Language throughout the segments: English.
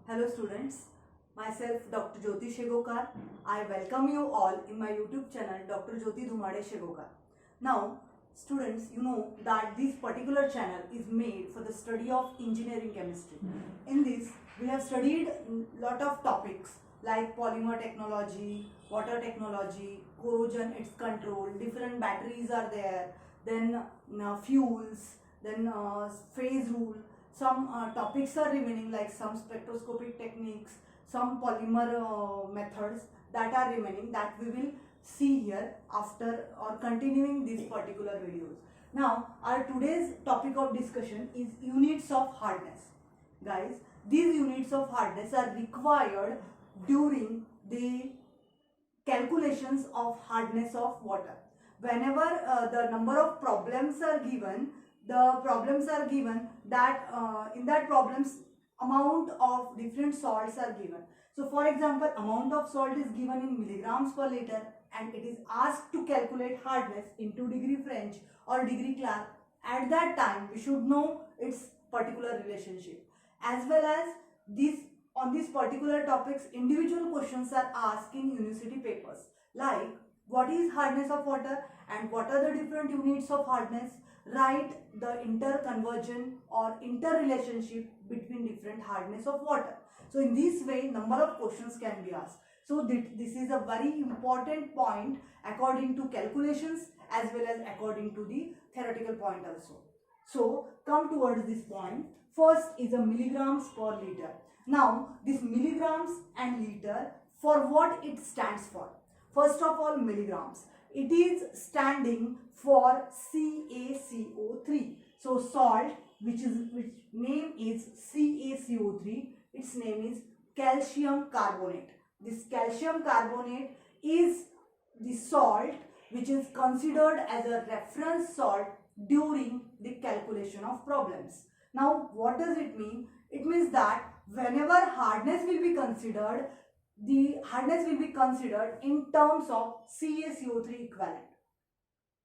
Hello students, myself Dr. Jyoti Shegokar. I welcome you all in my YouTube channel Dr. Jyoti Dhumade Shegokar. Now students, you know that this particular channel is made for the study of engineering chemistry. In this we have studied lot of topics like polymer technology, water technology, corrosion, its control, different batteries are there, then fuels, then phase rule. Some topics are remaining like some spectroscopic techniques, some polymer methods that are remaining that we will see here after or continuing these particular videos. Now our today's topic of discussion is units of hardness. Guys, these units of hardness are required during the calculations of hardness of water. Whenever the number of problems are given, that in that problems amount of different salts are given. So for example, amount of salt is given in milligrams per liter and it is asked to calculate hardness into degree French or degree Clark. At that time we should know its particular relationship, as well as this on these particular topics individual questions are asked in university papers like what is hardness of water and what are the different units of hardness. Write the interconversion or interrelationship between different hardness of water. So in this way number of questions can be asked. So this is a very important point according to calculations as well as according to the theoretical point also. So come towards this point. First is a milligrams per liter. Now this milligrams and liter, for what it stands for? First of all, milligrams. It is standing for CaCO3. So salt, which name is CaCO3, its name is calcium carbonate. This calcium carbonate is the salt which is considered as a reference salt during the calculation of problems. Now what does it mean? It means that whenever hardness will be considered, the hardness will be considered in terms of CaCO3 equivalent.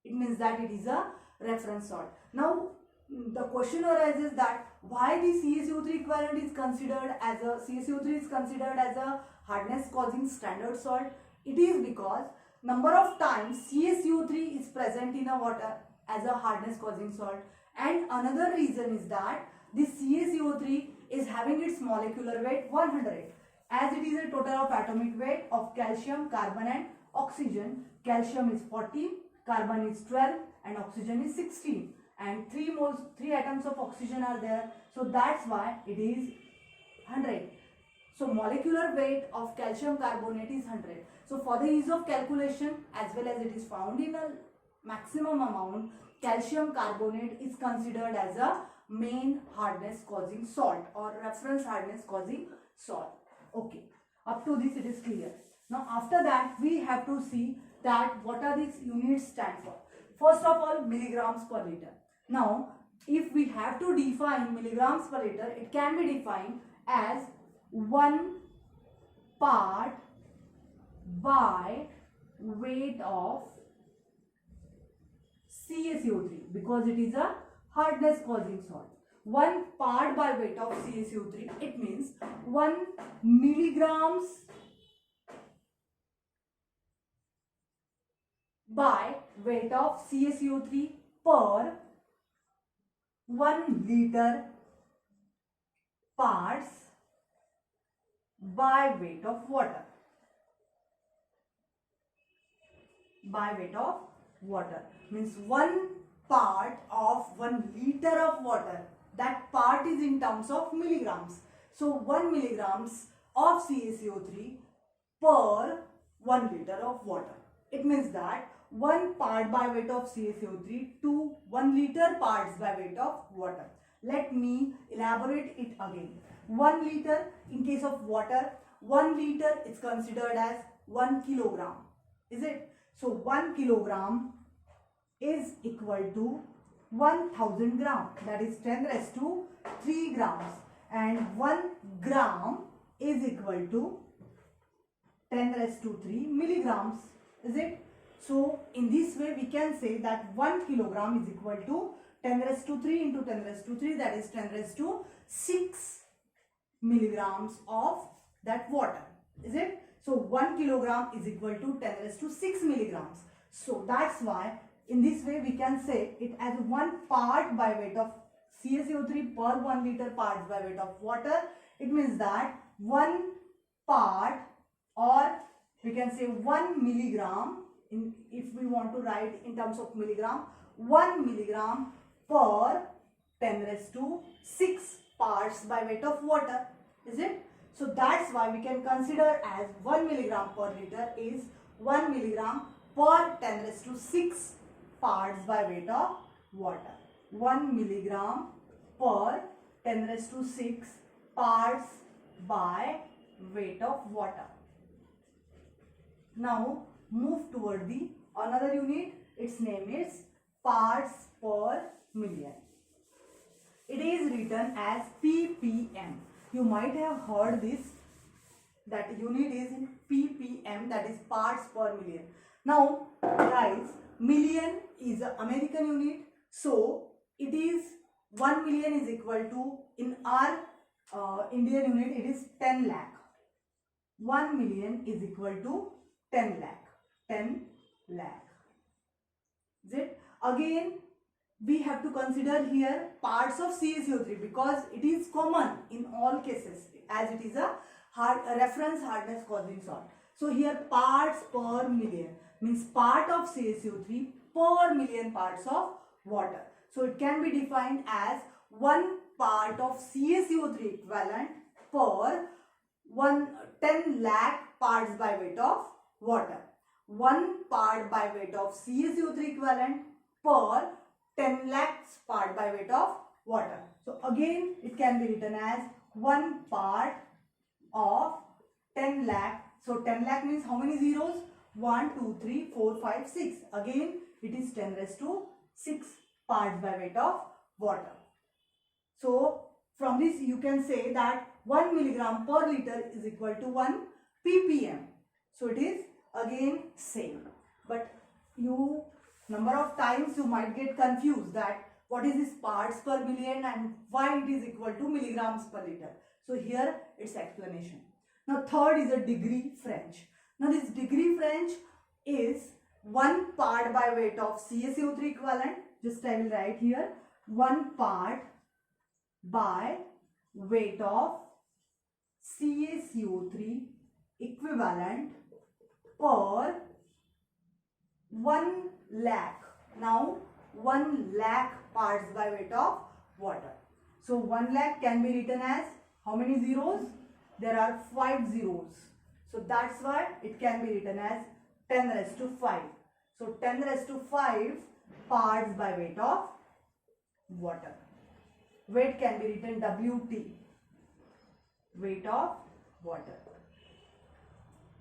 It means that it is a reference salt. Now the question arises that why the CaCO3 equivalent is considered as a hardness causing standard salt. It is because number of times CaCO3 is present in a water as a hardness causing salt, and another reason is that this CaCO3 is having its molecular weight 100, as it is a total of atomic weight of calcium, carbon and oxygen. Calcium is 40, carbon is 12 and oxygen is 16, and 3 atoms of oxygen are there, so that's why it is 100. So molecular weight of calcium carbonate is 100. So for the ease of calculation, as well as it is found in a maximum amount, calcium carbonate is considered as a main hardness causing salt or reference hardness causing salt. Okay, up to this it is clear. Now after that we have to see that what are these units stand for. First of all, milligrams per liter. Now if we have to define milligrams per liter, it can be defined as 1 part by weight of CaCO3, because it is a hardness causing salt. 1 part by weight of CaCO3, it means 1 milligrams by weight of CaCO3 per 1 liter parts by weight of water. By weight of water means 1 part of 1 liter of water. That part is in terms of milligrams. So 1 milligrams of CaCO3 per 1 liter of water. It means that 1 part by weight of CaCO3 to 1 liter parts by weight of water. Let me elaborate it again. 1 liter in case of water, 1 liter is considered as 1 kilogram. Is it? So 1 kilogram is equal to 1000 gram, that is 10 raised to 3 grams, and 1 gram is equal to 10 raised to 3 milligrams. Is it? So in this way we can say that 1 kilogram is equal to 10 raised to 3 into 10 raised to 3, that is 10 raised to 6 milligrams of that water. Is it? So 1 kilogram is equal to 10 raised to 6 milligrams. So that's why in this way we can say it as 1 part by weight of CaCO3 per 1 liter parts by weight of water. It means that 1 part, or we can say 1 milligram, if we want to write in terms of milligram, 1 milligram per 10 raised to 6 parts by weight of water. Is it? So that's why we can consider as 1 milligram per liter is 1 milligram per 10 raised to 6 parts by weight of water. 1 milligram per 10 raised to 6 parts by weight of water. Now move toward the another unit. Its name is parts per million. It is written as ppm. You might have heard this, that unit is in ppm, that is parts per million. Now guys, million is an American unit, so it is 1 million is equal to, in our Indian unit, it is 10 lakh. 1 million is equal to 10 lakh. 10 lakh. Is it? Again, we have to consider here parts of CaCO3 because it is common in all cases as it is a reference hardness causing salt. So here parts per million means part of CaCO3 per million parts of water. So it can be defined as 1 part of CaCO3 equivalent per 10 lakh parts by weight of water. 1 part by weight of CaCO3 equivalent per 10 lakhs part by weight of water. So again it can be written as 1 part of 10 lakh. So 10 lakh means how many zeros? 1, 2, 3, 4, 5, 6. Again it is 10 raised to 6 parts by weight of water. So from this you can say that 1 milligram per liter is equal to 1 ppm. So it is again same. But number of times you might get confused that what is this parts per million and why it is equal to milligrams per liter. So here its explanation. Now third is a degree French. Now this degree French is 1 part by weight of CaCO3 equivalent. Just I will write here 1 part by weight of CaCO3 equivalent per 1 lakh. Now 1 lakh parts by weight of water. So 1 lakh can be written as how many zeros? There are 5 zeros. So that's why it can be written as 10 raised to 5. So 10 raised to 5 parts by weight of water. Weight can be written WT, weight of water.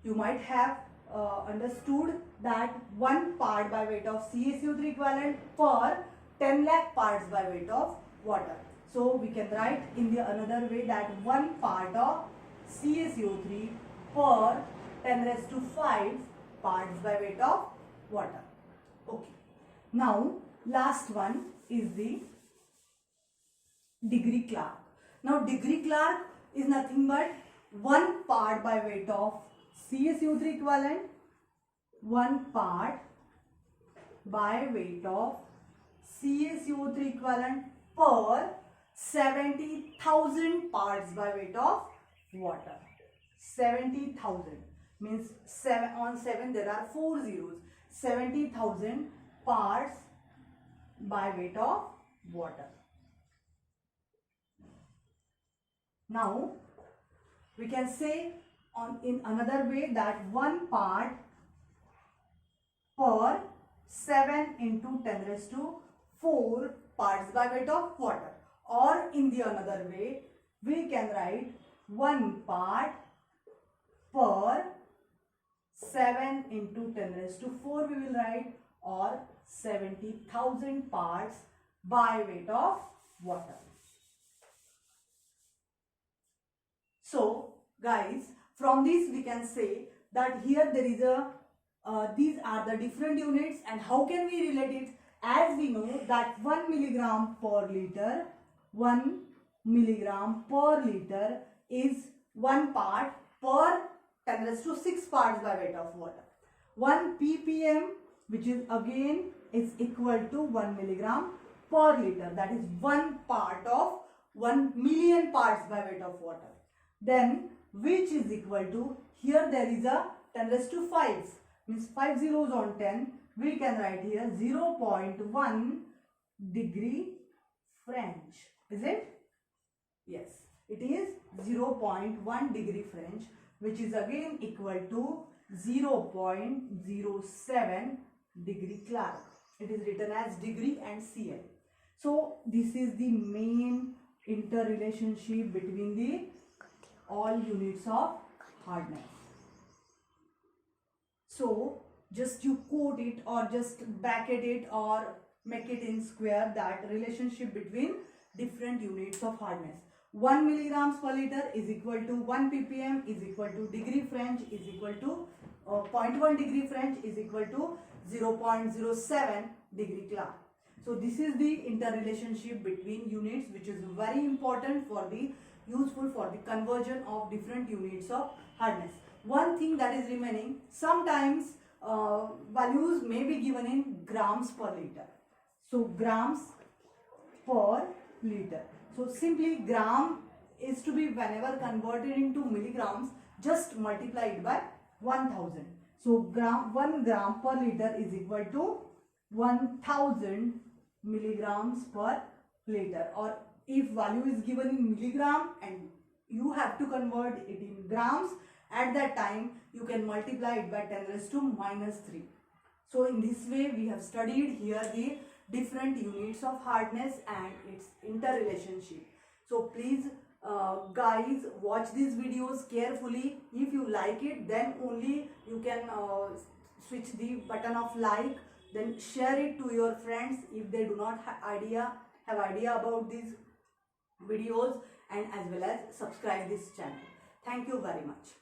You might have understood that 1 part by weight of CaCO3 equivalent per 10 lakh parts by weight of water. So we can write in the another way that 1 part of CaCO3 per 10 raised to 5 parts by weight of water. Okay. Now last one is the degree Clark. Now degree Clark is nothing but 1 part by weight of CaCO3 equivalent, 1 part by weight of CaCO3 equivalent per 70,000 parts by weight of water. 70,000 means 7 on 7 there are 4 zeros. 70,000 parts by weight of water. Now we can say in another way that 1 part per 7 into 10 raised to 4 parts by weight of water. Or in the another way we can write 1 part per 7 into 10 raised to 4 we will write, or 70,000 parts by weight of water. So guys, from this we can say that here there is these are the different units, and how can we relate it? As we know that 1 milligram per liter, 1 milligram per liter is 1 part per 10 raised to 6 parts by weight of water. 1 ppm, which is again is equal to 1 milligram per liter. That is 1 part of 1 million parts by weight of water. Then which is equal to, here there is a 10 raised to 5, means 5 zeros on 10. We can write here 0.1 degree French. Is it? Yes, it is 0.1 degree French, which is again equal to 0.07 degree Clark. It is written as degree and CL. So this is the main interrelationship between the all units of hardness. So just you quote it or just bracket it or make it in square, that relationship between different units of hardness. 1 milligrams per liter is equal to 1 ppm is equal to degree French is equal to 0.1 degree French is equal to 0.07 degree Clark. So this is the interrelationship between units, which is very important for the useful for the conversion of different units of hardness. One thing that is remaining, sometimes values may be given in grams per liter. So grams per liter. So simply gram is to be whenever converted into milligrams, just multiply it by 1000. So 1 gram per liter is equal to 1000 milligrams per liter. Or if value is given in milligram and you have to convert it in grams, at that time you can multiply it by 10 raised to minus 3. So in this way we have studied here the different units of hardness and its interrelationship. So please guys, watch these videos carefully. If you like it, then only you can switch the button of like, then share it to your friends if they do not have idea about these videos, and as well as subscribe this channel. Thank you very much.